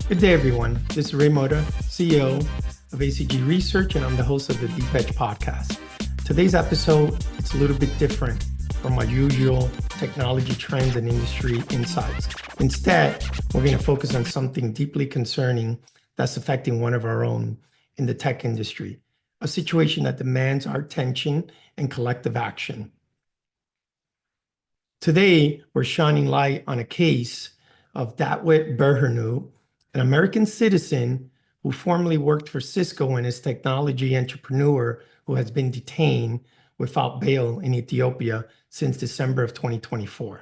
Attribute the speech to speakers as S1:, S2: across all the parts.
S1: Good day, everyone. This is Ray Mota, CEO of ACG Research, and I'm the host of the Deep Edge podcast. Today's episode, it's a little bit different from our usual technology trends and industry insights. Instead, we're going to focus on something deeply concerning that's affecting one of our own in the tech industry, a situation that demands our attention and collective action. Today, we're shining light on a case of Dawit, an American citizen who formerly worked for Cisco and is a technology entrepreneur who has been detained without bail in Ethiopia since December of 2024.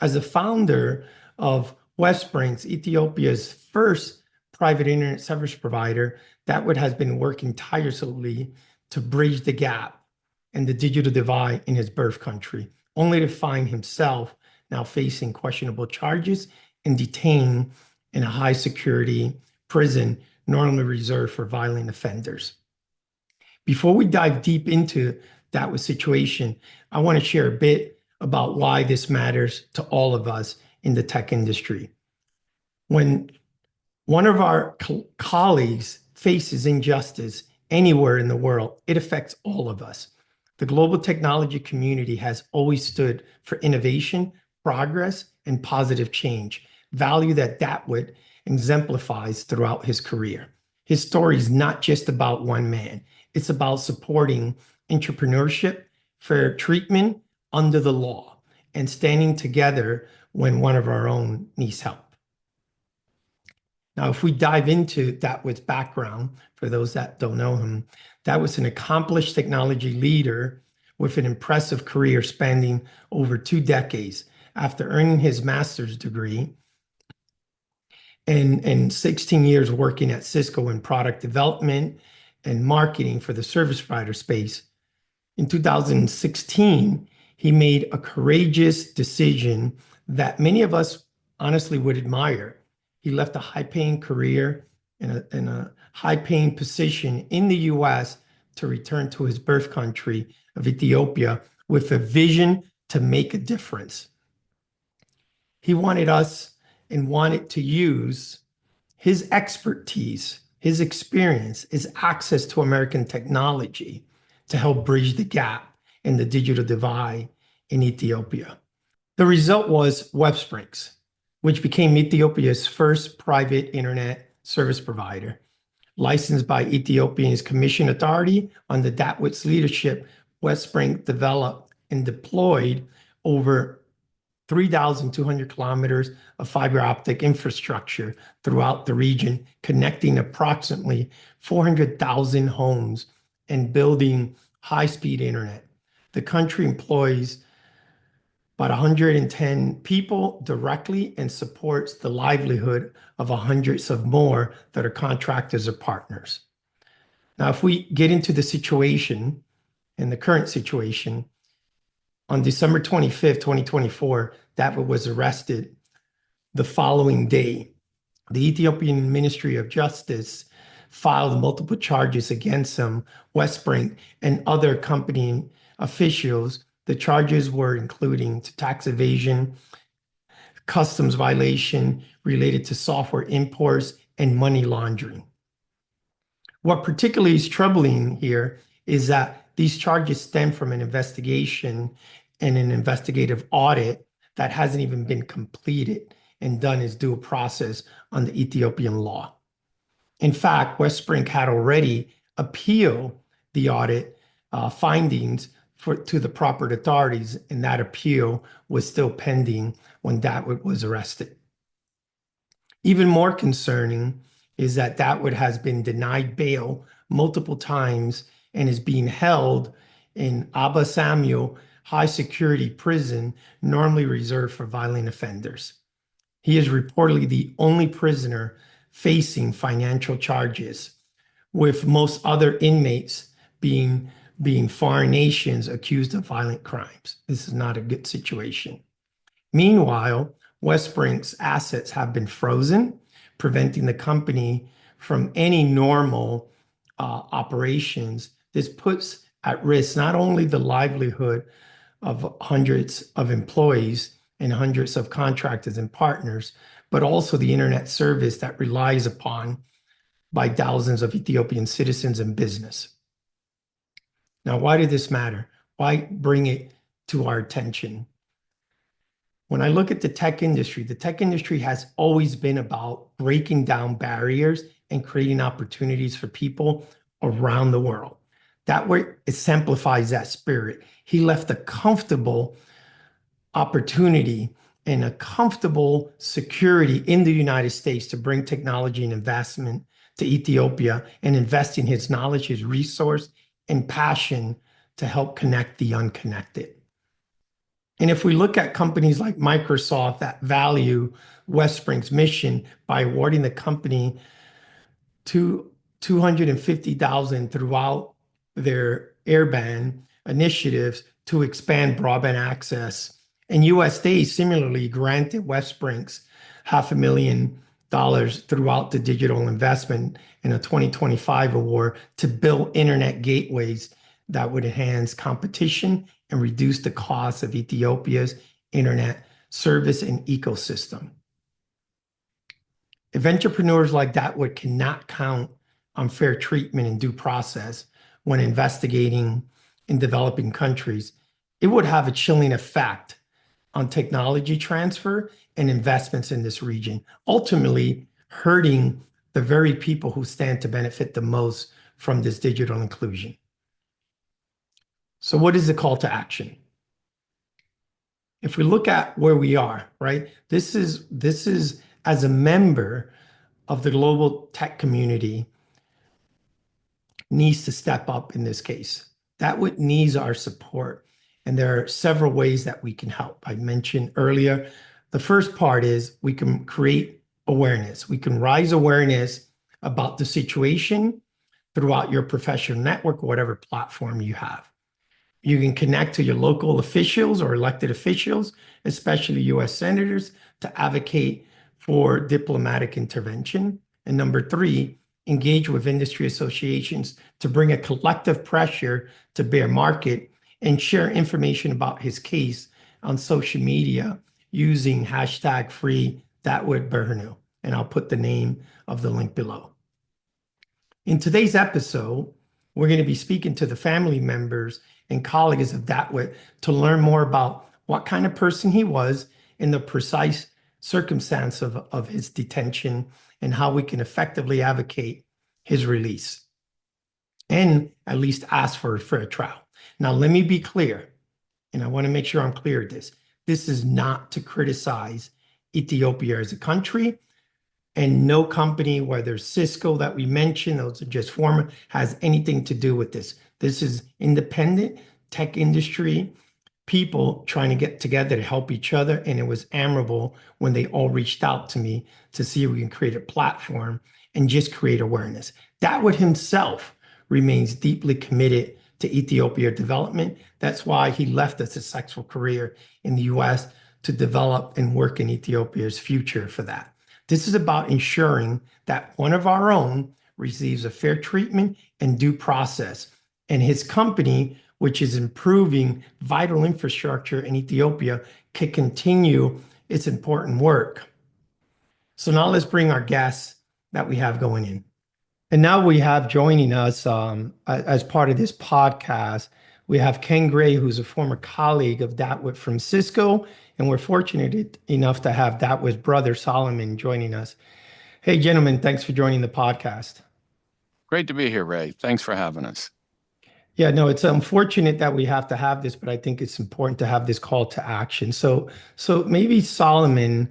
S1: As the founder of Websprings, Ethiopia's first private internet service provider, Dawit has been working tirelessly to bridge the gap and the digital divide in his birth country, only to find himself now facing questionable charges and detained in a high security prison normally reserved for violent offenders. Before we dive deep into that situation, I want to share a bit about why this matters to all of us in the tech industry. When one of our colleagues faces injustice anywhere in the world, it affects all of us. The global technology community has always stood for innovation, progress, and positive change, value that Dawit exemplifies throughout his career. His story is not just about one man. It's about supporting entrepreneurship, fair treatment under the law, and standing together when one of our own needs help. Now, if we dive into Dawit's background, for those that don't know him, Dawit's an accomplished technology leader with an impressive career spanning over 2 decades. After earning his master's degree and 16 years working at Cisco in product development and marketing for the service provider space, in 2016, he made a courageous decision that many of us honestly would admire. He left a high-paying career in a high-paying position in the US to return to his birth country of Ethiopia with a vision to make a difference. He wanted us and wanted to use his expertise, his experience, his access to American technology to help bridge the gap in the digital divide in Ethiopia. The result was Websprings, which became Ethiopia's first private internet service provider. Licensed by Ethiopia's Commission Authority under Dawit's leadership, Webspring developed and deployed over 3,200 kilometers of fiber optic infrastructure throughout the region, connecting approximately 400,000 homes and building high-speed internet. The country employs about 110 people directly and supports the livelihood of hundreds of more that are contractors or partners. Now, if we get into the situation and the current situation, on December 25th, 2024, Dawit was arrested the following day. The Ethiopian Ministry of Justice filed multiple charges against him, Webspring, and other company officials. The charges were including tax evasion, customs violation related to software imports, and money laundering. What particularly is troubling here is that these charges stem from an investigation and an investigative audit that hasn't even been completed and done its due process under Ethiopian law. In fact, Webspring had already appealed the audit findings to the proper authorities, and that appeal was still pending when Dawit was arrested. Even more concerning is that Dawit has been denied bail multiple times and is being held in Abba Samuel high security prison normally reserved for violent offenders. He is reportedly the only prisoner facing financial charges, with most other inmates being foreign nations accused of violent crimes. This is not a good situation. Meanwhile, Webspring's assets have been frozen, preventing the company from any normal operations. This puts at risk not only the livelihood of hundreds of employees and hundreds of contractors and partners, but also the internet service that relies upon by thousands of Ethiopian citizens and business. Now, why did this matter? Why bring it to our attention? When I look at the tech industry has always been about breaking down barriers and creating opportunities for people around the world. That way, it exemplifies that spirit. He left a comfortable opportunity and a comfortable security in the United States to bring technology and investment to Ethiopia and invest in his knowledge, his resource, and passion to help connect the unconnected. And if we look at companies like Microsoft that value Westspring's mission by awarding the company to 250,000 throughout their airband initiatives to expand broadband access. And USD similarly granted Westspring's $500,000 throughout the digital investment in a 2025 award to build internet gateways that would enhance competition and reduce the cost of Ethiopia's internet service and ecosystem. If entrepreneurs like Dawit cannot count on fair treatment and due process when investigating in developing countries, it would have a chilling effect on technology transfer and investments in this region, ultimately hurting the very people who stand to benefit the most from this digital inclusion. So what is the call to action? If we look at where we are, right? This is as a member of the global tech community needs to step up in this case. Dawit needs our support. And there are several ways that we can help. I mentioned earlier, the first part is we can create awareness. We can raise awareness about the situation throughout your professional network, or whatever platform you have. You can connect to your local officials or elected officials, especially US senators, to advocate for diplomatic intervention. And number three, engage with industry associations to bring a collective pressure to bear market and share information about his case on social media using hashtag free Dawit Berhanu. And I'll put the name of the link below. In today's episode, we're going to be speaking to the family members and colleagues of Dawit to learn more about what kind of person he was in the precise circumstance of his detention and how we can effectively advocate his release and at least ask for a fair trial. Now, let me be clear, and I want to make sure I'm clear at this. This is not to criticize Ethiopia as a country, and no company, whether Cisco that we mentioned, those are just former, has anything to do with this. This is independent tech industry people trying to get together to help each other. And it was admirable when they all reached out to me to see if we can create a platform and just create awareness. Dawit himself remains deeply committed to Ethiopia development. That's why he left a successful career in the US to develop and work in Ethiopia's future for that. This is about ensuring that one of our own receives a fair treatment and due process. And his company, which is improving vital infrastructure in Ethiopia, can continue its important work. So now let's bring our guests that we have going in. And now we have joining us as part of this podcast, we have Ken Gray, who's a former colleague of Dawit from Cisco. And we're fortunate enough to have Dawit's brother, Solomon, joining us. Hey, gentlemen, thanks for joining the podcast.
S2: Great to be here, Ray. Thanks for having us.
S1: Yeah, no, it's unfortunate that we have to have this, but I think it's important to have this call to action. So maybe Solomon,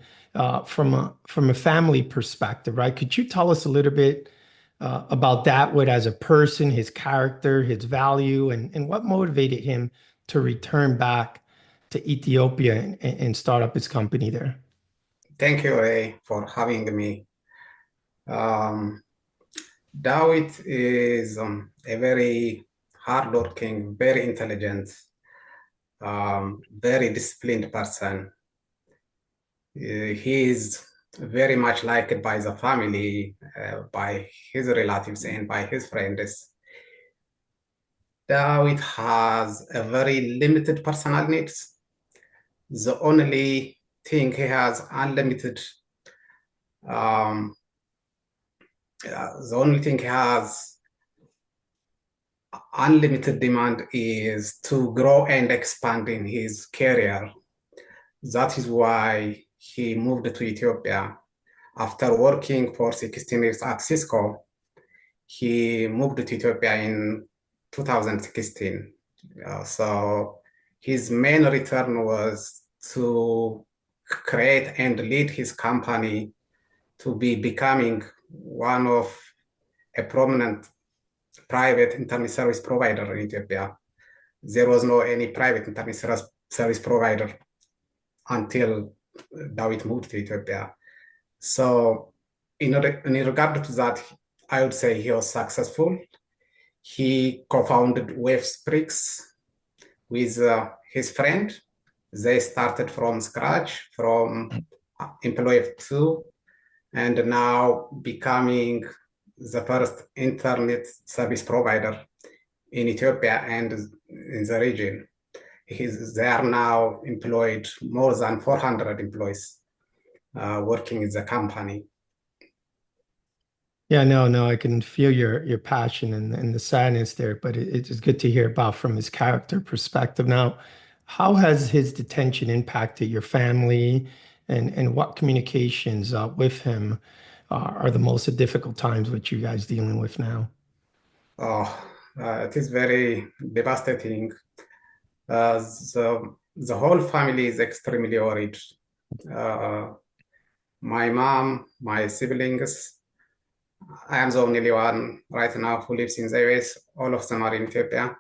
S1: from a family perspective, right? Could you tell us a little bit about Dawit as a person, his character, his value, and what motivated him to return back to Ethiopia and start up his company there?
S3: Thank you, Ray, for having me. Dawit is a very hardworking, very intelligent, very disciplined person. He is very much liked by the family, by his relatives, and by his friends. Dawit has a very limited personal needs. The only think he has unlimited. The only thing he has unlimited demand is to grow and expand in his career. That is why he moved to Ethiopia. After working for 16 years at Cisco, he moved to Ethiopia in 2016. So his main return was to create and lead his company to be becoming one of a prominent private internet service provider in Ethiopia. There was no any private internet service provider until Dawit moved to Ethiopia. So in regard to that, I would say he was successful. He co-founded Wavesprix with his friend. They started from scratch, from employee of two, and now becoming the first internet service provider in Ethiopia and in the region. They are now employed more than 400 employees working in the company.
S1: Yeah, no, I can feel your passion and the sadness there, but it's good to hear about from his character perspective. Now, how has his detention impacted your family, and what communications with him are the most difficult times which you guys dealing with now?
S3: Oh, it is very devastating. The whole family is extremely worried. My mom, my siblings, I am the only one right now who lives in the US. All of them are in Ethiopia.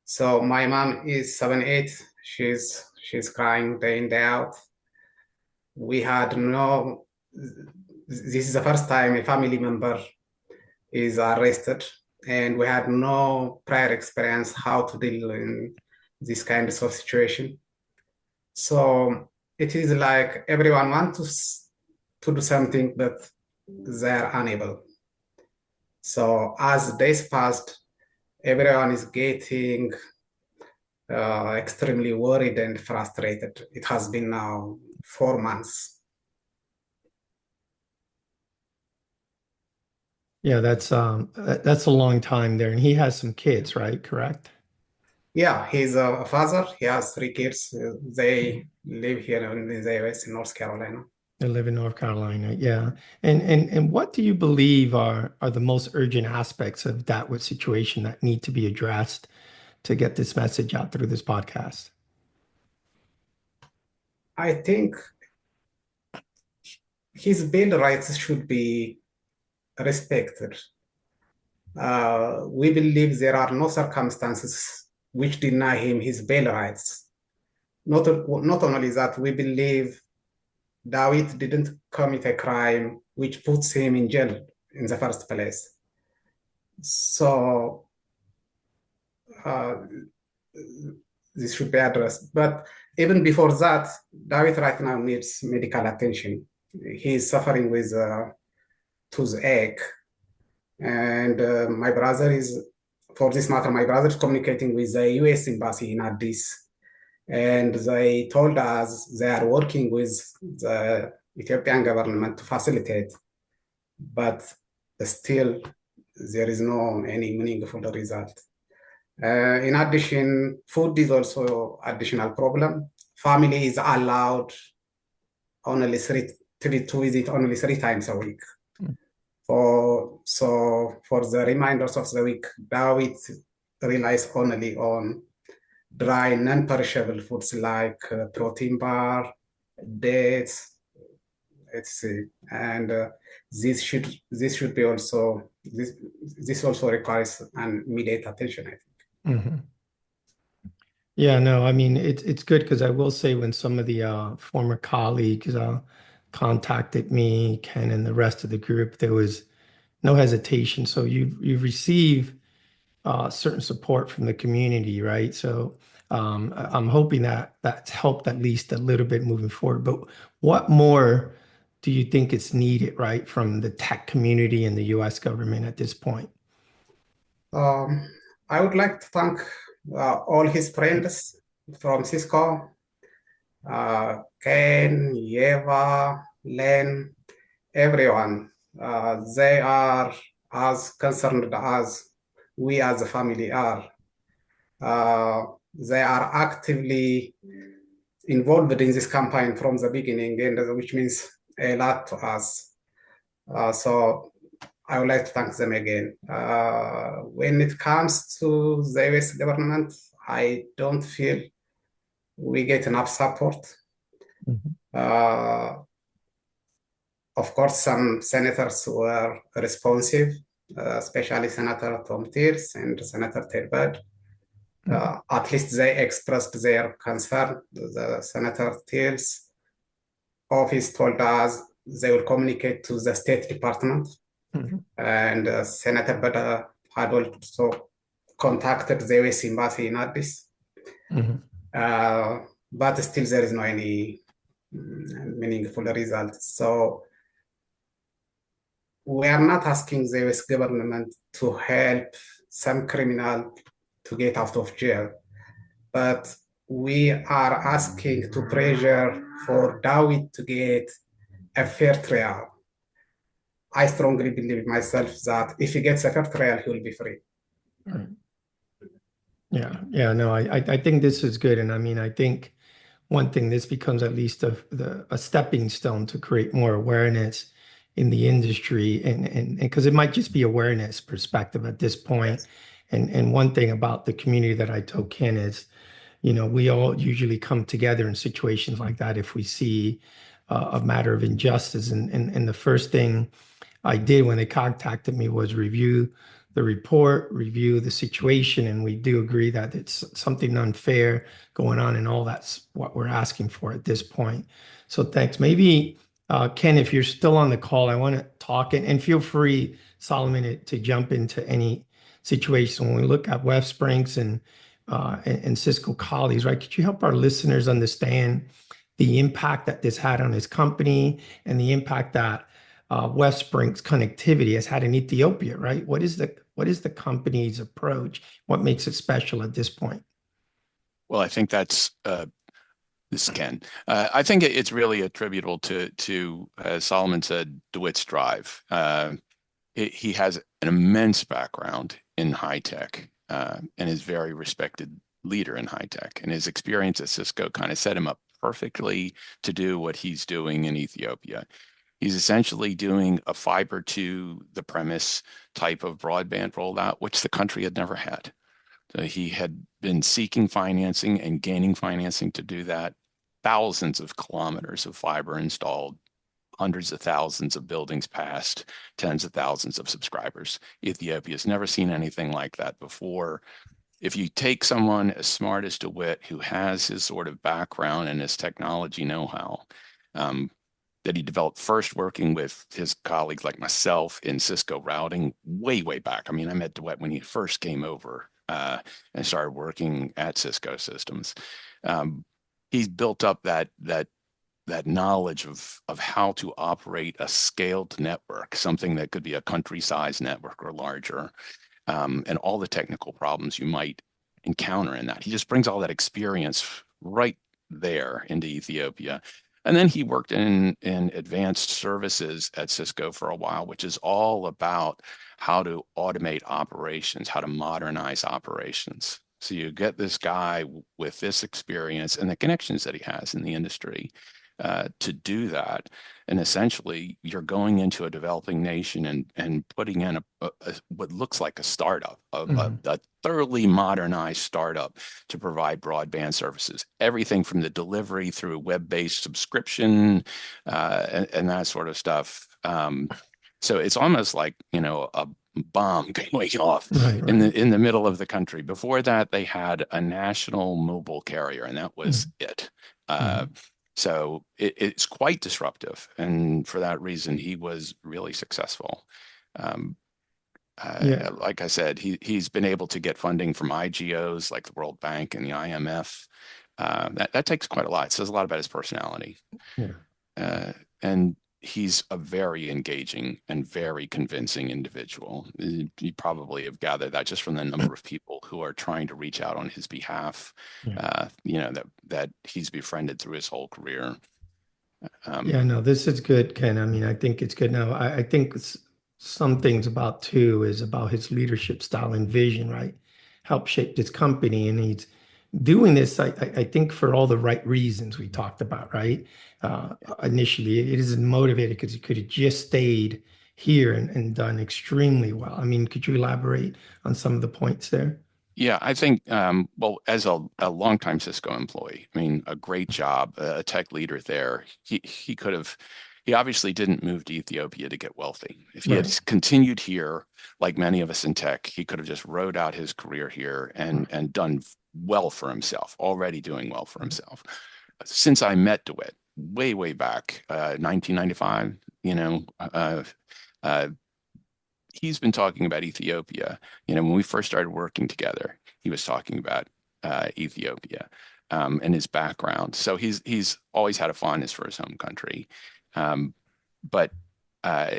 S3: So my mom is 78. She's crying day in, day out. We had no, this is the first time a family member is arrested, and we had no prior experience how to deal in this kind of situation. So it is like everyone wants to do something, but they're unable. So as days passed, everyone is getting extremely worried and frustrated. It has been now 4 months.
S1: Yeah, that's a long time there, and he has some kids, right? Correct?
S3: Yeah, he's a father. He has 3 kids. They live here in the US in North Carolina.
S1: They live in North Carolina, yeah. And what do you believe are the most urgent aspects of that with situation that need to be addressed to get this message out through this podcast?
S3: I think his bail rights should be respected. We believe there are no circumstances which deny him his bail rights. Not only that, we believe Dawit didn't commit a crime which puts him in jail in the first place. So this should be addressed. But even before that, Dawit right now needs medical attention. He's suffering with toothache. And for this matter, my brother is communicating with the US Embassy in Addis. And they told us they are working with the Ethiopian government to facilitate. But still, there is no any meaningful result. In addition, food is also additional problem. Family is allowed only to visit only 3 times a week. For the reminders of the week, Dawit relies only on dry, non-perishable foods like protein bar, dates, etc. And this should be also this also requires an immediate attention, I think.
S1: Mm-hmm. Yeah, no, I mean it's good because I will say when some of the former colleagues contacted me, Ken and the rest of the group, there was no hesitation. So you receive certain support from the community, right? So I'm hoping that that's helped at least a little bit moving forward. But what more do you think is needed, right, from the tech community and the US government at this point?
S3: I would like to thank all his friends from Cisco. Ken, Yeva, Len, everyone. They are as concerned as we as a family are. They are actively involved in this campaign from the beginning, and which means a lot to us. So I would like to thank them again. When it comes to the US government, I don't feel we get enough support.
S1: Mhm.
S3: Of course, some senators were responsive, especially Senator Tom Tillis and Senator Ted Budd. At least they expressed their concern. The Senator Tillis office told us they will communicate to the State Department,
S1: Mhm.
S3: and Senator Budd had also contacted the US Embassy in Addis.
S1: Mhm.
S3: But still there is no any meaningful result. So we are not asking the US government to help some criminal to get out of jail, but we are asking to pressure for Dawit to get a fair trial. I strongly believe myself that if he gets a fair trial, he will be free.
S1: Right. Yeah, no, I think this is good. And I mean, I think one thing, this becomes at least a stepping stone to create more awareness in the industry, and because it might just be awareness perspective at this point.
S3: Yes.
S1: And one thing about the community that I took in is, we all usually come together in situations like that if we see a matter of injustice. And the first thing I did when they contacted me was review the report, review the situation, and we do agree that it's something unfair going on, and all that's what we're asking for at this point. So thanks. Maybe Ken, if you're still on the call, I want to talk, and feel free, Solomon, to jump into any situation. When we look at Web Sprinks and Cisco colleagues, right? Could you help our listeners understand the impact that this had on his company and the impact that Web Sprinks connectivity has had in Ethiopia, right? What is the company's approach? What makes it special at this point?
S2: Well, I think that's this is Ken. I think it's really attributable to as Solomon said, Dawit's drive. He has an immense background in high tech and is very respected leader in high tech. And his experience at Cisco kind of set him up perfectly to do what he's doing in Ethiopia. He's essentially doing a fiber to the premise type of broadband rollout, which the country had never had. So he had been seeking financing and gaining financing to do that. Thousands of kilometers of fiber installed, hundreds of thousands of buildings passed, tens of thousands of subscribers. Ethiopia's never seen anything like that before. If you take someone as smart as DeWitt, who has his sort of background and his technology know-how, that he developed first working with his colleagues like myself in Cisco routing way, way back. I mean, I met DeWitt when he first came over and started working at Cisco Systems. He's built up that knowledge of how to operate a scaled network, something that could be a country-sized network or larger, and all the technical problems you might encounter in that. He just brings all that experience right there into Ethiopia. And then he worked in advanced services at Cisco for a while, which is all about how to automate operations, how to modernize operations. So you get this guy with this experience and the connections that he has in the industry to do that. And essentially, you're going into a developing nation and putting in what looks like a startup, a thoroughly modernized startup to provide broadband services, everything from the delivery through web-based subscription and that sort of stuff. So it's almost like, a bomb going off
S1: Right.
S2: in the middle of the country. Before that, they had a national mobile carrier, and that was it. So it's quite disruptive, and for that reason, he was really successful.
S1: Yeah.
S2: Like I said, he's been able to get funding from IGOs like the World Bank and the IMF. That takes quite a lot. It says a lot about his personality.
S1: Yeah.
S2: And he's a very engaging and very convincing individual. You probably have gathered that just from the number of people who are trying to reach out on his behalf,
S1: Yeah.
S2: that he's befriended through his whole career.
S1: Yeah, no, this is good, Ken. I mean, I think it's good. Now, I think some things about too is about his leadership style and vision, right? Help shape this company. And he's doing this, I think, for all the right reasons we talked about, right? Initially, it isn't motivated because he could have just stayed here and done extremely well. I mean, could you elaborate on some of the points there?
S2: Yeah, I think, well, as a longtime Cisco employee, I mean, a great job, a tech leader there. He obviously didn't move to Ethiopia to get wealthy. If he had
S1: Right.
S2: continued here, like many of us in tech, he could have just rode out his career here and done well for himself, already doing well for himself. Since I met DeWitt way back, 1995, uh, he's been talking about Ethiopia. When we first started working together, he was talking about Ethiopia and his background. So he's always had a fondness for his home country. But uh,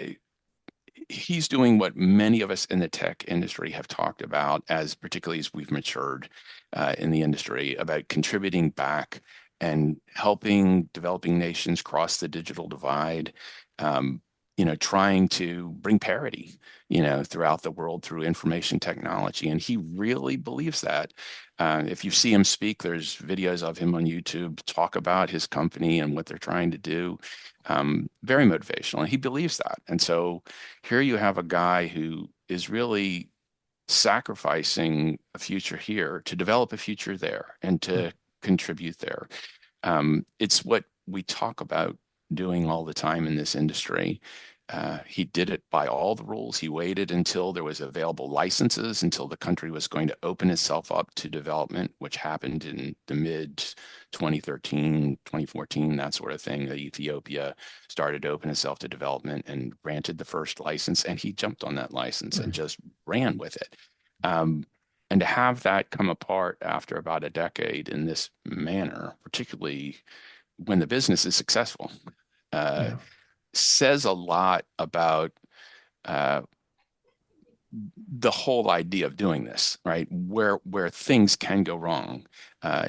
S2: he's doing what many of us in the tech industry have talked about, as particularly as we've matured in the industry, about contributing back and helping developing nations cross the digital divide. Trying to bring parity, throughout the world through information technology. And he really believes that. If you see him speak, there's videos of him on YouTube talk about his company and what they're trying to do. Very motivational, and he believes that. And so here you have a guy who is really sacrificing a future here to develop a future there and to contribute there. It's what we talk about doing all the time in this industry. He did it by all the rules. He waited until there was available licenses, until the country was going to open itself up to development, which happened in the mid 2013, 2014, that sort of thing. That Ethiopia started to open itself to development and granted the first license, and he jumped on that license and just ran with it. And to have that come apart after about a decade in this manner, particularly when the business is successful, says a lot about the whole idea of doing this, right? Where things can go wrong,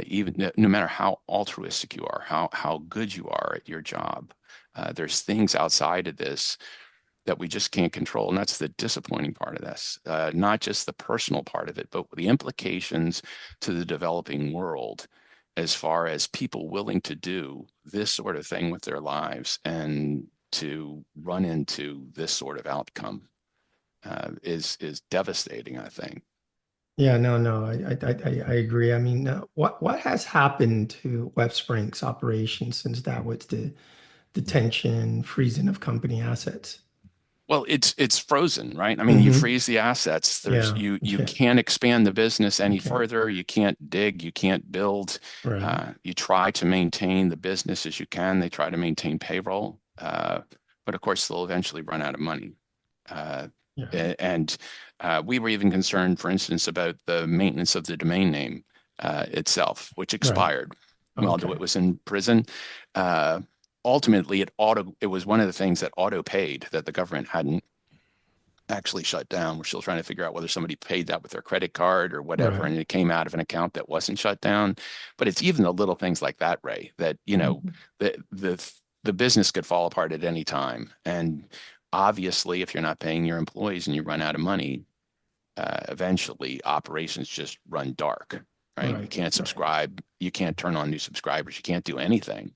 S2: even no matter how altruistic you are, how good you are at your job. There's things outside of this that we just can't control, and that's the disappointing part of this. Not just the personal part of it, but the implications to the developing world, as far as people willing to do this sort of thing with their lives and to run into this sort of outcome is devastating, I think.
S1: Yeah, no, I agree. I mean, what has happened to WebSpring's operations since that was the detention, freezing of company assets?
S2: Well, it's frozen, right? I mean, you freeze the assets.
S1: Yeah,
S2: You can't expand the business any
S1: Okay.
S2: further. You can't dig. You can't build.
S1: Right.
S2: You try to maintain the business as you can. They try to maintain payroll, but of course they'll eventually run out of money.
S1: Yeah.
S2: And we were even concerned, for instance, about the maintenance of the domain name itself, which expired while
S1: Okay.
S2: DeWitt was in prison. Ultimately, it was one of the things that auto paid that the government hadn't actually shut down. We're still trying to figure out whether somebody paid that with their credit card or whatever,
S1: Right.
S2: and it came out of an account that wasn't shut down. But it's even the little things like that, Ray, that the business could fall apart at any time. And obviously, if you're not paying your employees and you run out of money, eventually operations just run dark, right? You can't subscribe. You can't turn on new subscribers. You can't do anything.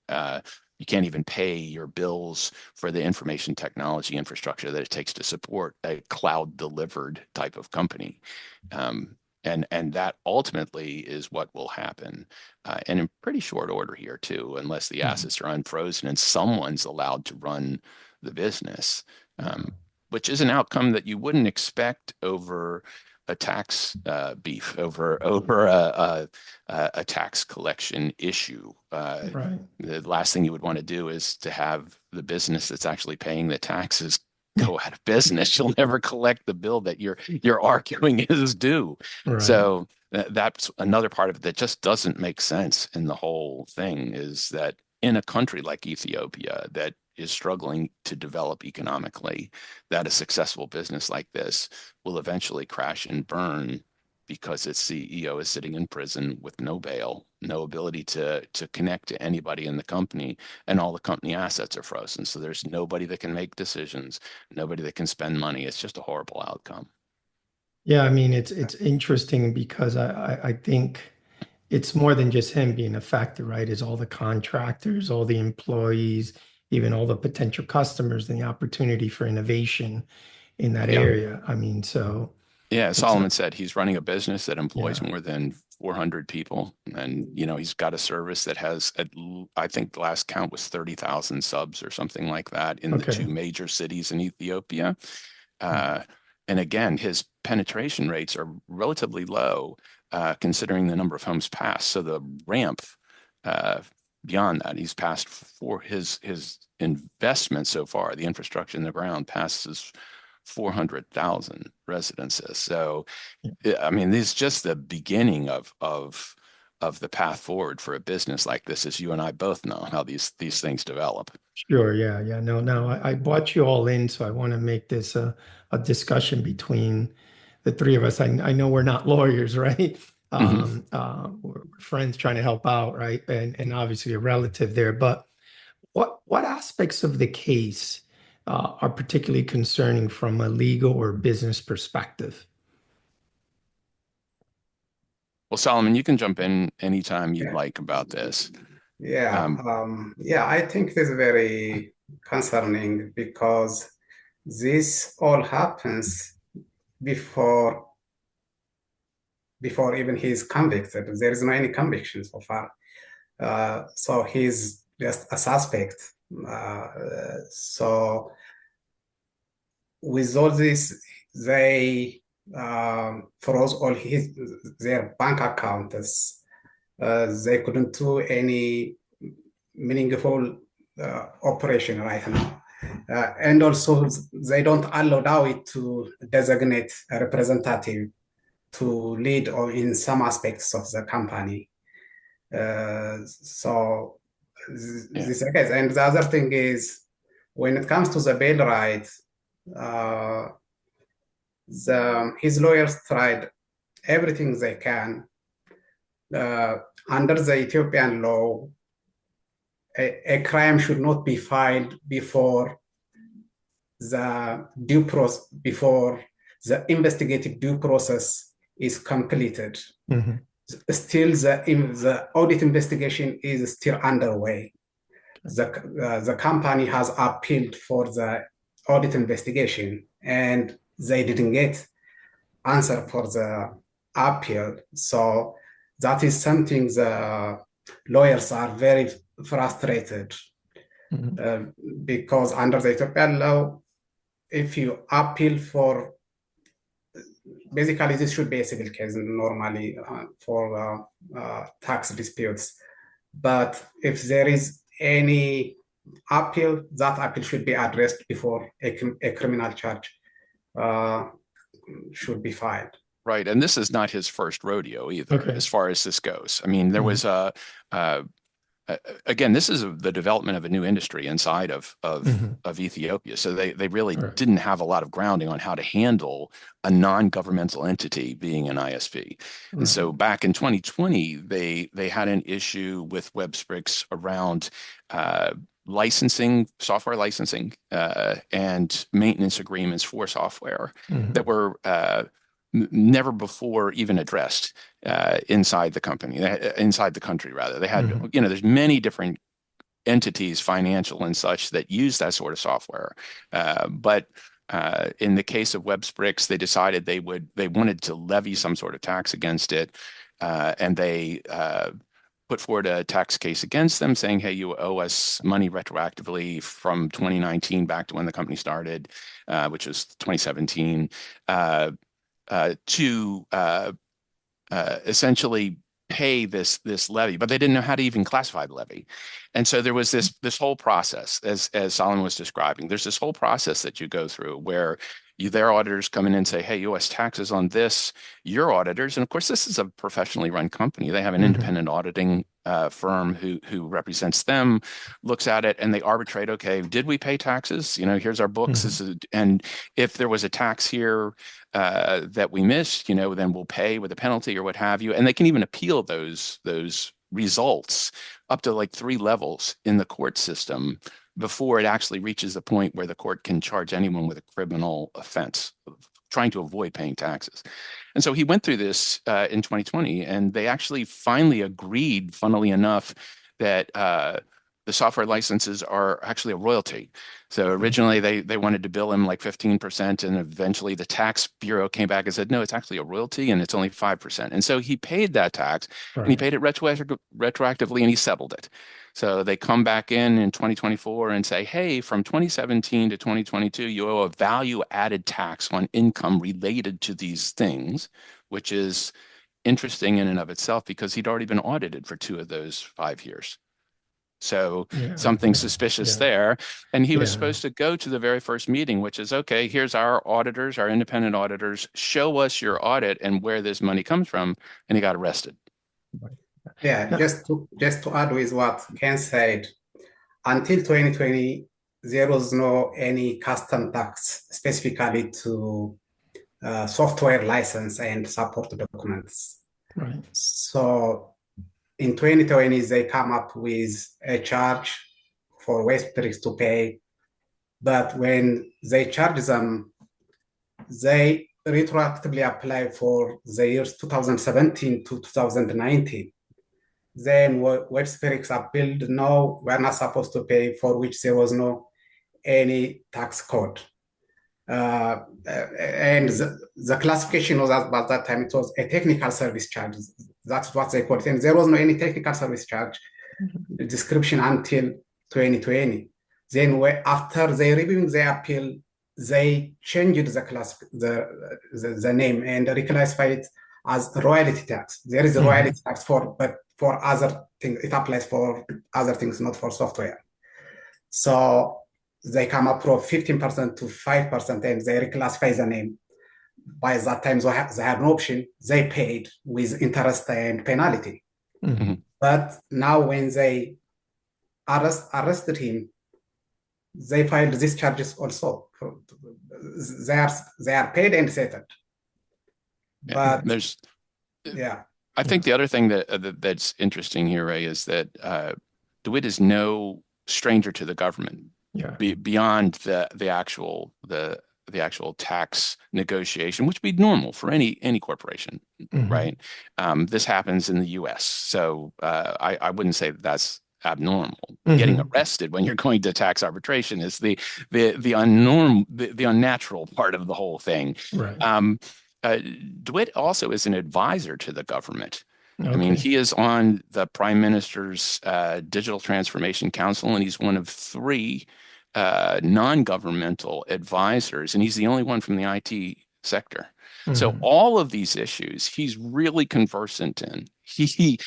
S2: You can't even pay your bills for the information technology infrastructure that it takes to support a cloud delivered type of company. And that ultimately is what will happen. And in pretty short order here too, unless the assets are unfrozen and someone's allowed to run the business, which is an outcome that you wouldn't expect over a tax beef, over a tax collection issue. The last thing you would want to do is to have the business that's actually paying the taxes go out of business. You'll never collect the bill that you're arguing is due.
S1: Right.
S2: So that's another part of it that just doesn't make sense in the whole thing, is that in a country like Ethiopia that is struggling to develop economically, that a successful business like this will eventually crash and burn because its CEO is sitting in prison with no bail, no ability to connect to anybody in the company, and all the company assets are frozen. So there's nobody that can make decisions, nobody that can spend money. It's just a horrible outcome.
S1: Yeah, I mean, it's interesting because I think it's more than just him being affected, right? It's all the contractors, all the employees, even all the potential customers and the opportunity for innovation in that
S2: Yeah.
S1: area. I mean, so
S2: Yeah,
S1: it's
S2: Solomon said he's running a business that employs
S1: yeah.
S2: more than 400 people. And, he's got a service that has, I think the last count was 30,000 subs or something like that in the
S1: Okay.
S2: 2 major cities in Ethiopia. And again, his penetration rates are relatively low, considering the number of homes passed. So the ramp beyond that, he's passed for his investment so far, the infrastructure in the ground passes 400,000 residences. So, I mean, this is just the beginning of the path forward for a business like this, as you and I both know how these things develop.
S1: Sure. Yeah. Yeah. No, I brought you all in, so I want to make this a discussion between the three of us. I know we're not lawyers, right?
S2: Mhm.
S1: We're friends trying to help out, right? And obviously a relative there. But what aspects of the case are particularly concerning from a legal or business perspective?
S2: Well, Solomon, you can jump in anytime you'd
S3: Yeah.
S2: like about this.
S3: Yeah, I think this is very concerning because this all happens before even he's convicted. There is no any conviction so far. So he's just a suspect. So with all this, they froze all their bank accounts. They couldn't do any meaningful operation right now. And also, they don't allow Dawit to designate a representative to lead or in some aspects of the company. So this is the case. And the other thing is, when it comes to the bail right, his lawyers tried everything they can. Under the Ethiopian law, a crime should not be filed before before the investigative due process is completed.
S1: Mhm.
S3: Still, the audit investigation is still underway. The company has appealed for the audit investigation, and they didn't get answer for the appeal. So that is something the lawyers are very frustrated
S1: Mhm.
S3: because under the Ethiopian law, if you appeal for, basically this should be a civil case normally for tax disputes. But if there is any appeal, that appeal should be addressed before a criminal charge should be filed.
S2: Right. And this is not his first rodeo either,
S1: Okay.
S2: as far as this goes. I mean, there was again, this is the development of a new industry inside of Ethiopia. So they really
S1: All right.
S2: didn't have a lot of grounding on how to handle a non-governmental entity being an ISP. And so back in 2020, they had an issue with WebSprix around licensing, software licensing, and maintenance agreements for software that were never before even addressed inside the company, inside the country, rather. They had, there's many different entities, financial and such, that use that sort of software. But in the case of WebSprix, they decided they wanted to levy some sort of tax against it, and they put forward a tax case against them, saying, "Hey, you owe us money retroactively from 2019 back to when the company started, which was 2017." To essentially pay this levy, but they didn't know how to even classify the levy. And so there was this whole process, as Solomon was describing. There's this whole process that you go through where their auditors come in and say, hey, U.S. taxes on this, your auditors, and of course, this is a professionally run company. They have an independent auditing firm who represents them, looks at it, and they arbitrate, okay, did we pay taxes? Here's our books. And if there was a tax here that we missed, then we'll pay with a penalty or what have you. And they can even appeal those results up to like 3 levels in the court system before it actually reaches the point where the court can charge anyone with a criminal offense of trying to avoid paying taxes. And so he went through this in 2020, and they actually finally agreed, funnily enough, that the software licenses are actually a royalty. So originally they wanted to bill him like 15%, and eventually the tax bureau came back and said, no, it's actually a royalty and it's only 5%. And so he paid that tax, and he paid it retroactively, and he settled it. So they come back in 2024 and say, hey, from 2017 to 2022, you owe a value-added tax on income related to these things, which is interesting in and of itself because he'd already been audited for 2 of those 5 years. So something suspicious there. And he was supposed to go to the very first meeting, which is, okay, here's our auditors, our independent auditors, show us your audit and where this money comes from. And he got arrested.
S3: Yeah, just to add with what Ken said, until 2020, there was no any custom tax specifically to software license and support documents.
S1: Right.
S3: So in 2020, they come up with a charge for Westbricks to pay, but when they charge them, they retroactively apply for the years 2017 to 2019. Then Westbricks appealed, no, we're not supposed to pay, for which there was no any tax code. And the classification was at that time, it was a technical service charge. That's what they called it. And there was no any technical service charge description until 2020. Then after they reviewing the appeal, they changed the name and reclassified it as royalty tax. There is a royalty tax but for other things, it applies for other things, not for software. So they come up from 15% to 5%, and they reclassify the name. By that time, they had no option. They paid with interest and penalty. But now when they arrested him, they filed these charges also. They are paid and settled. But
S2: I think the other thing that's interesting here, Ray, is that Dawit is no stranger to the government. Beyond the actual tax negotiation, which would be normal for any corporation, right? This happens in the U.S., so I wouldn't say that's abnormal. Getting arrested when you're going to tax arbitration is the unnatural part of the whole thing.
S1: Right.
S2: Dawit also is an advisor to the government. I mean, he is on the Prime Minister's Digital Transformation Council, and he's one of 3 non-governmental advisors, and he's the only one from the IT sector. So all of these issues, he's really conversant in. He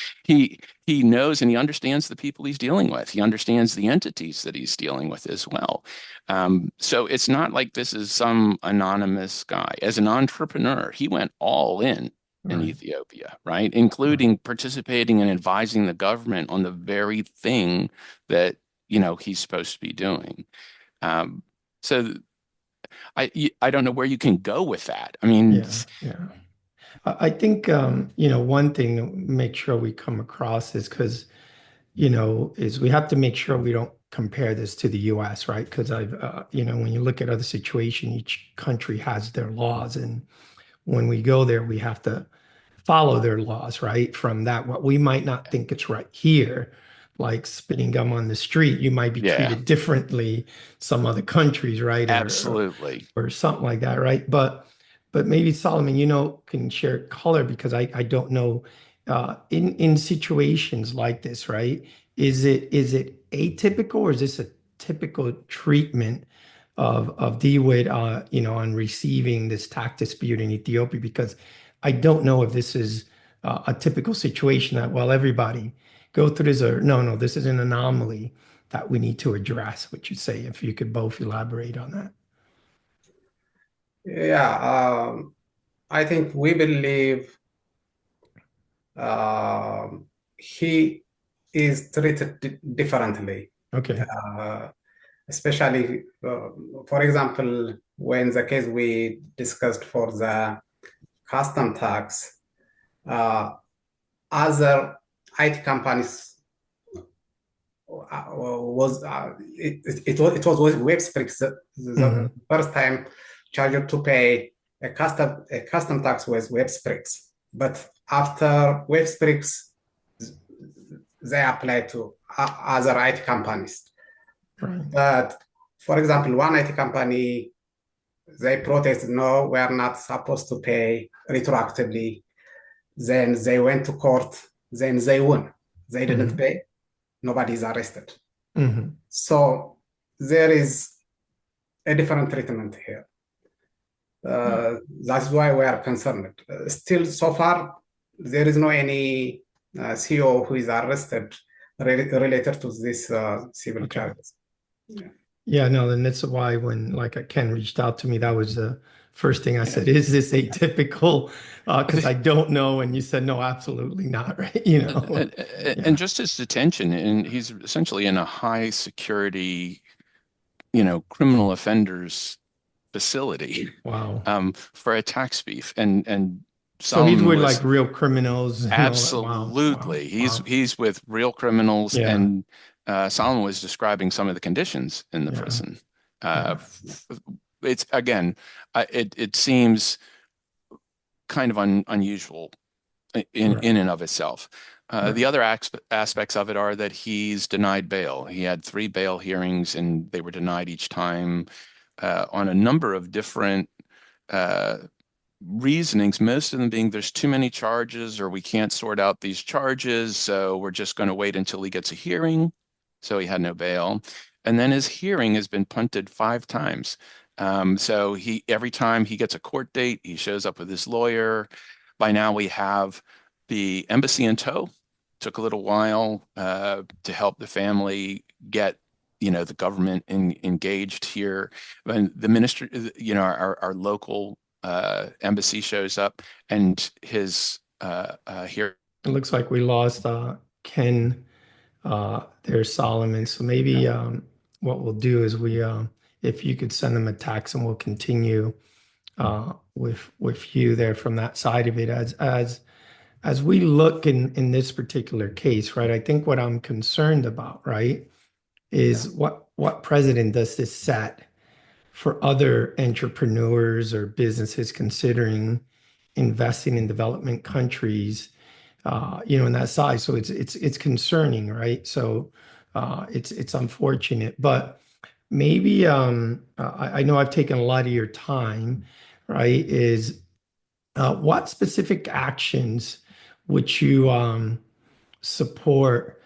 S2: knows and he understands the people he's dealing with. He understands the entities that he's dealing with as well. So it's not like this is some anonymous guy. As an entrepreneur, he went all in Ethiopia, right? Including participating and advising the government on the very thing that he's supposed to be doing. So I don't know where you can go with that. I mean,
S1: I think one thing to make sure we come across is because is we have to make sure we don't compare this to the U.S., right? Because when you look at other situations, each country has their laws, and when we go there, we have to follow their laws, right? From that, what we might not think it's right here, like spitting gum on the street, you might be treated differently some other countries, right?
S2: Absolutely.
S1: Or something like that, right? But maybe Solomon, can share color, because I don't know in situations like this, right? Is it atypical, or is this a typical treatment of Dawit, on receiving this tax dispute in Ethiopia? Because I don't know if this is a typical situation that, well, everybody go through this, or no, this is an anomaly that we need to address, what you say, if you could both elaborate on that.
S3: Yeah, I think we believe he is treated differently.
S1: Okay.
S3: Especially, for example, when the case we discussed for the custom tax, other IT companies it was with WebSprix the
S1: Mhm.
S3: first time charged to pay a custom tax with WebSprix, but after WebSprix they apply to other IT companies.
S1: Right.
S3: But for example, one IT company they protested, no, we are not supposed to pay retroactively. Then they went to court. Then they won. They didn't
S1: Mhm.
S3: pay. Nobody is arrested.
S1: Mhm.
S3: So there is a different treatment here. That's why we are concerned. Still, so far, there is no any CEO who is arrested related to this civil
S1: Okay.
S3: charges. Yeah.
S1: Yeah, no, and that's why when like Ken reached out to me, that was the first thing I said, is this atypical? Because I don't know. And you said, no, absolutely not, right? You know,
S2: And
S1: yeah,
S2: just his detention, and he's essentially in a high security, criminal offenders facility,
S1: wow.
S2: for a tax beef. And
S1: So he's
S2: Solomon
S1: with
S2: was
S1: like real criminals and all that. Wow, wow,
S2: absolutely, he's
S1: wow.
S2: he's with real criminals,
S1: Yeah,
S2: and Solomon was describing some of the conditions in the
S1: yeah,
S2: prison. Uh,
S1: yeah,
S2: it's again, it seems kind of unusual in
S1: right.
S2: and of itself. The
S1: Right.
S2: other aspects of it are that he's denied bail. He had three bail hearings, and they were denied each time, on a number of different uh, reasonings, most of them being there's too many charges, or we can't sort out these charges, so we're just going to wait until he gets a hearing. So he had no bail. And then his hearing has been punted 5 times. So every time he gets a court date, he shows up with his lawyer. By now we have the embassy in tow. Took a little while to help the family get, the government engaged here. And the ministry, our local embassy shows up, and his here.
S1: It looks like we lost Ken there's Solomon. So maybe what we'll do is if you could send them a text, and we'll continue with you there from that side of it as we look in this particular case, right? I think what I'm concerned about, right,
S3: Yeah.
S1: is what precedent does this set for other entrepreneurs or businesses considering investing in development countries, in that size. So it's concerning, right? So it's unfortunate, but maybe I know I've taken a lot of your time, right? Is what specific actions would you support,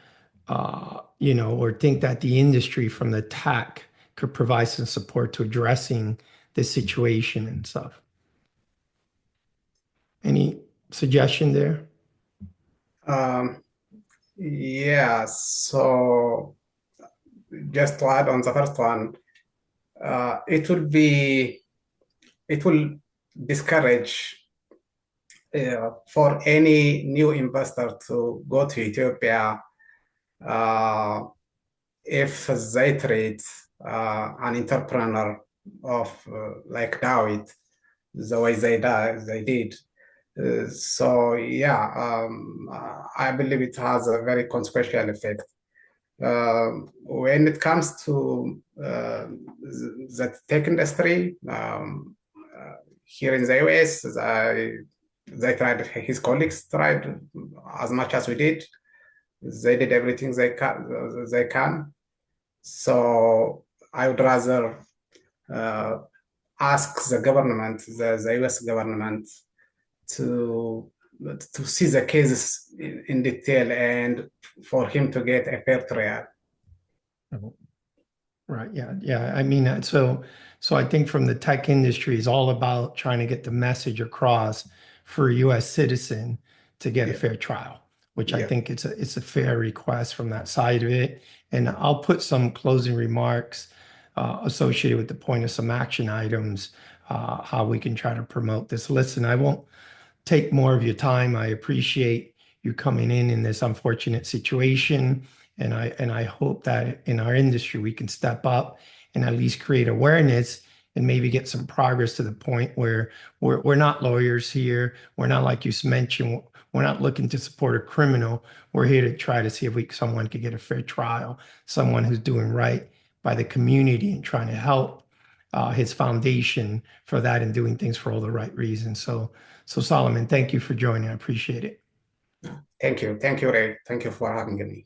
S1: or think that the industry from the tech could provide some support to addressing this situation and stuff? Any suggestion there?
S3: Um, yeah. So just to add on the first one, it will discourage for any new investor to go to Ethiopia uh, if they treat an entrepreneur of like Dawit the way they did. So yeah, I believe it has a very consequential effect. When it comes to the tech industry, here in the US, his colleagues tried as much as we did. They did everything they can. So I would rather uh, ask the government, the US government, to to see the cases in detail and for him to get a fair trial.
S1: Right. Yeah. Yeah. I mean, so I think from the tech industry is all about trying to get the message across for a U.S. citizen to get a
S3: Yeah,
S1: fair trial, which I
S3: yeah.
S1: think it's a fair request from that side of it. And I'll put some closing remarks associated with the point of some action items how we can try to promote this. Listen, I won't take more of your time. I appreciate you coming in this unfortunate situation, and I hope that in our industry we can step up and at least create awareness and maybe get some progress to the point where we're not lawyers here. We're not, like you mentioned, we're not looking to support a criminal. We're here to try to see if someone could get a fair trial, someone who's doing right by the community and trying to help his foundation for that and doing things for all the right reasons. So Solomon, thank you for joining. I appreciate it.
S3: Thank you. Thank you, Ray. Thank you for having me.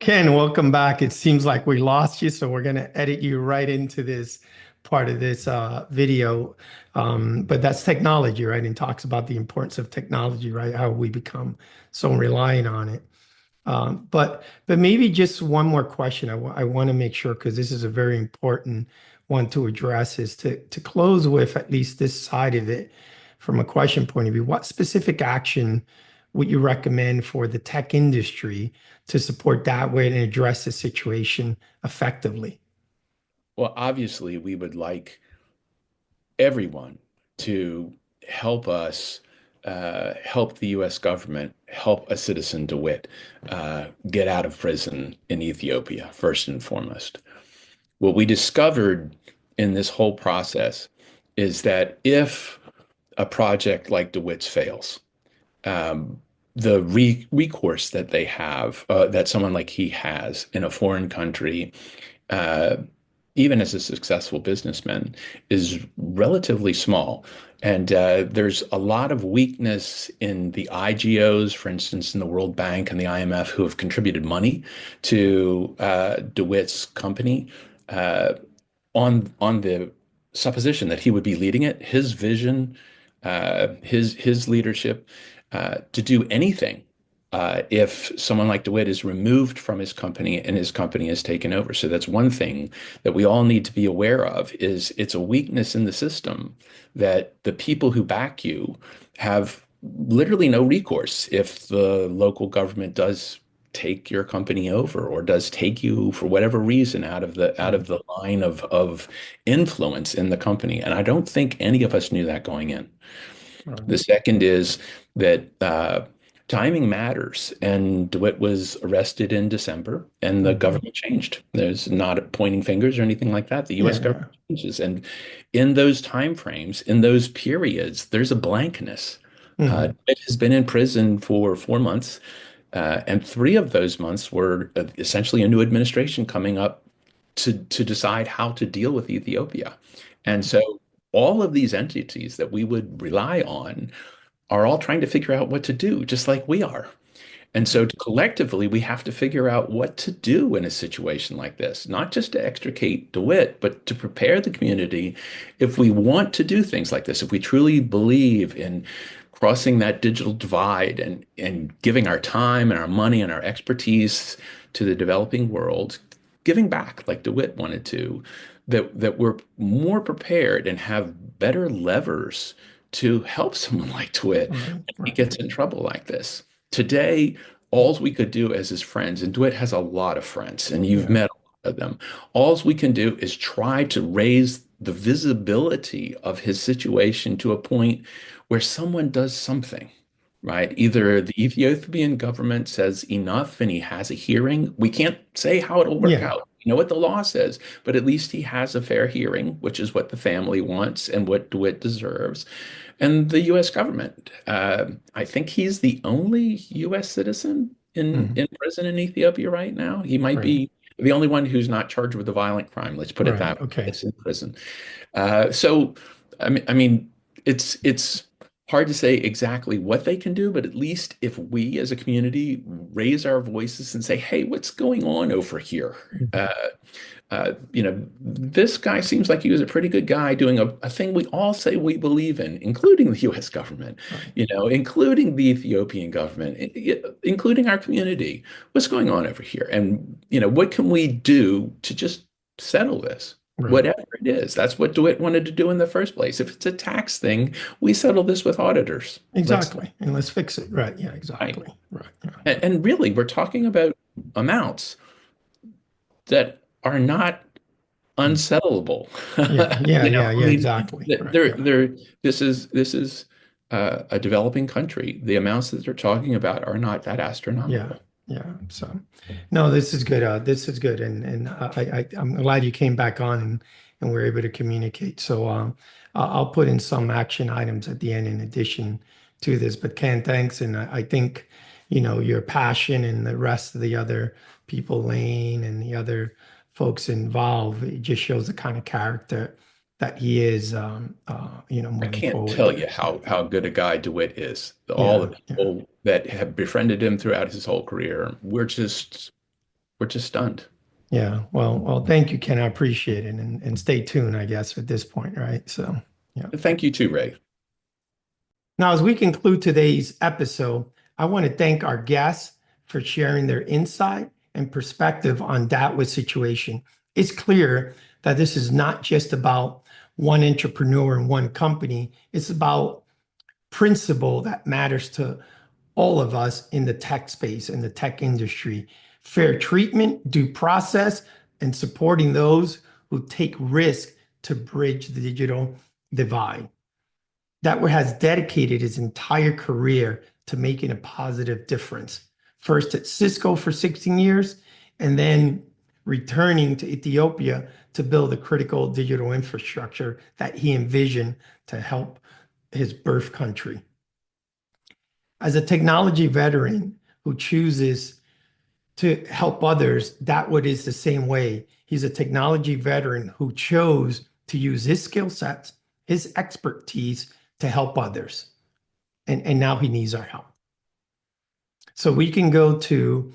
S1: Ken, welcome back. It seems like we lost you, so we're going to edit you right into this part of this video. But that's technology, right? And talks about the importance of technology, right? How we become so reliant on it. But maybe just one more question. I want to make sure, because this is a very important one to address, is to close with at least this side of it from a question point of view. What specific action would you recommend for the tech industry to support that way and address the situation effectively?
S4: Well, obviously, we would like everyone to help us, help the US government, help a citizen DeWitt get out of prison in Ethiopia, first and foremost. What we discovered in this whole process is that if a project like DeWitt's fails, the recourse that they have, that someone like he has in a foreign country, even as a successful businessman, is relatively small. And there's a lot of weakness in the IGOs, for instance, in the World Bank and the IMF, who have contributed money to DeWitt's company on the supposition that he would be leading it, his vision, his leadership, to do anything if someone like DeWitt is removed from his company and his company is taken over. So that's one thing that we all need to be aware of, is it's a weakness in the system that the people who back you have literally no recourse if the local government does take your company over or does take you for whatever reason out of the line of influence in the company. And I don't think any of us knew that going in. The second is that timing matters. And DeWitt was arrested in December, and the government changed. There's not pointing fingers or anything like that. The U.S. government changes. And in those timeframes, in those periods, there's a blankness. DeWitt has been in prison for 4 months, and 3 of those months were essentially a new administration coming up to decide how to deal with Ethiopia. And so all of these entities that we would rely on are all trying to figure out what to do, just like we are. And so collectively, we have to figure out what to do in a situation like this, not just to extricate DeWitt, but to prepare the community if we want to do things like this, if we truly believe in crossing that digital divide and giving our time and our money and our expertise to the developing world, giving back like DeWitt wanted to, that we're more prepared and have better levers to help someone like DeWitt when he gets in trouble like this. Today, all we could do as his friends, and DeWitt has a lot of friends, and you've met a lot of them, all we can do is try to raise the visibility of his situation to a point where someone does something, right? Either the Ethiopian government says enough and he has a hearing. We can't say how it'll work out. You know what the law says, but at least he has a fair hearing, which is what the family wants and what DeWitt deserves. And the U.S. government, I think he's the only U.S. citizen in prison in Ethiopia right now. He might be the only one who's not charged with a violent crime. Let's put it that way. It's in prison. So, I mean, it's hard to say exactly what they can do, but at least if we as a community raise our voices and say, hey, what's going on over here? This guy seems like he was a pretty good guy doing a thing we all say we believe in, including the US government, including the Ethiopian government, including our community. What's going on over here? And, what can we do to just settle this? Whatever it is. That's what DeWitt wanted to do in the first place. If it's a tax thing, we settle this with auditors.
S1: Exactly. And let's fix it. Right. Yeah, exactly. Right.
S4: And really, we're talking about amounts that are not unsettlable.
S1: Yeah,
S4: I mean,
S1: exactly. Right, yeah.
S4: this is a developing country. The amounts that they're talking about are not that
S1: Yeah,
S4: astronomical.
S1: yeah. So, no, this is good. This is good, and I'm glad you came back on and we're able to communicate. So, I'll put in some action items at the end in addition to this. But Ken, thanks, and I think your passion and the rest of the other people, Lane and the other folks involved, it just shows the kind of character that he is.
S4: I
S1: Moving
S4: can't
S1: forward
S4: tell
S1: here.
S4: you how good a guy DeWitt is. All
S1: Yeah,
S4: the
S1: yeah.
S4: people that have befriended him throughout his whole career, we're just stunned.
S1: Yeah. Well, thank you, Ken. I appreciate it. And stay tuned, I guess, at this point, right? So, yeah.
S4: Thank you too, Ray.
S1: Now, as we conclude today's episode, I want to thank our guests for sharing their insight and perspective on Dawit's situation. It's clear that this is not just about one entrepreneur and one company. It's about principle that matters to all of us in the tech space, in the tech industry. Fair treatment, due process, and supporting those who take risk to bridge the digital divide. Dawit has dedicated his entire career to making a positive difference. First at Cisco for 16 years, and then returning to Ethiopia to build the critical digital infrastructure that he envisioned to help his birth country. As a technology veteran who chooses to help others, Dawit is the same way. He's a technology veteran who chose to use his skill sets, his expertise to help others. And now he needs our help. So we can go to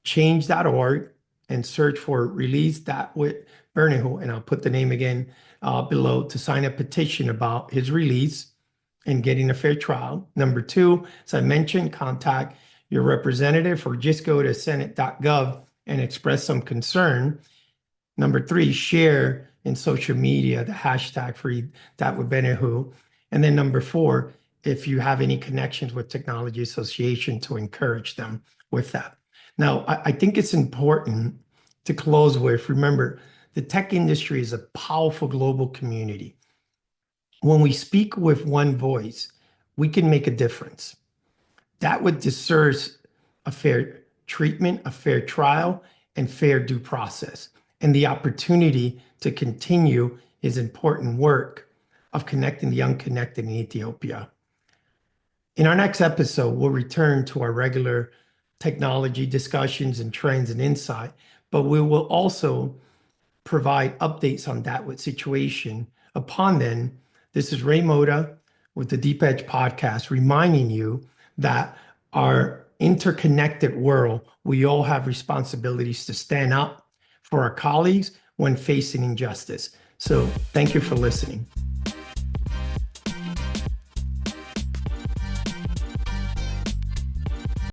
S1: change.org and search for release Dawit Bernahu, and I'll put the name again below to sign a petition about his release and getting a fair trial. Number two, as I mentioned, contact your representative or just go to senate.gov and express some concern. Number three, share in social media the hashtag free Dawit Bernahu. And then number four, if you have any connections with Technology Association, to encourage them with that. Now, I think it's important to close with, remember, the tech industry is a powerful global community. When we speak with one voice, we can make a difference. Dawit deserves a fair treatment, a fair trial, and fair due process, and the opportunity to continue his important work of connecting the unconnected in Ethiopia. In our next episode, we'll return to our regular technology discussions and trends and insight, but we will also provide updates on Dawit's situation. Upon then, this is Ray Moda with the Deep Edge podcast, reminding you that our interconnected world, we all have responsibilities to stand up for our colleagues when facing injustice. So thank you for listening.